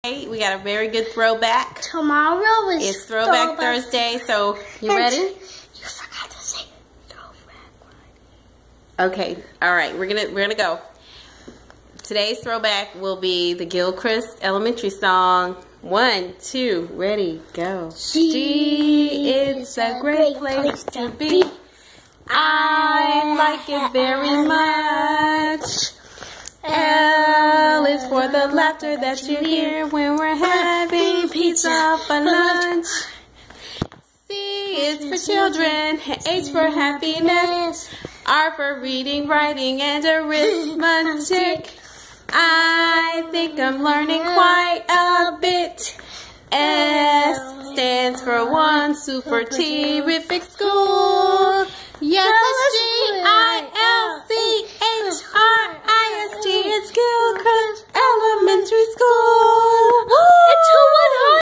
We got a very good throwback. Tomorrow is It's Throwback Thursday, so you ready? You forgot to say Throwback Friday. Okay, all right, we're gonna go. Today's throwback will be the Gilchrist Elementary song. 1, 2, ready, go. Gee, it's a great place to be. I like it very much. L is for the laughter that you hear when we're having pizza for lunch. C is for children. H for happiness. R for reading, writing, and arithmetic. I think I'm learning quite a bit. S stands for one super terrific school. Yes, it's Gilchrist, it's Gilchrist Elementary School.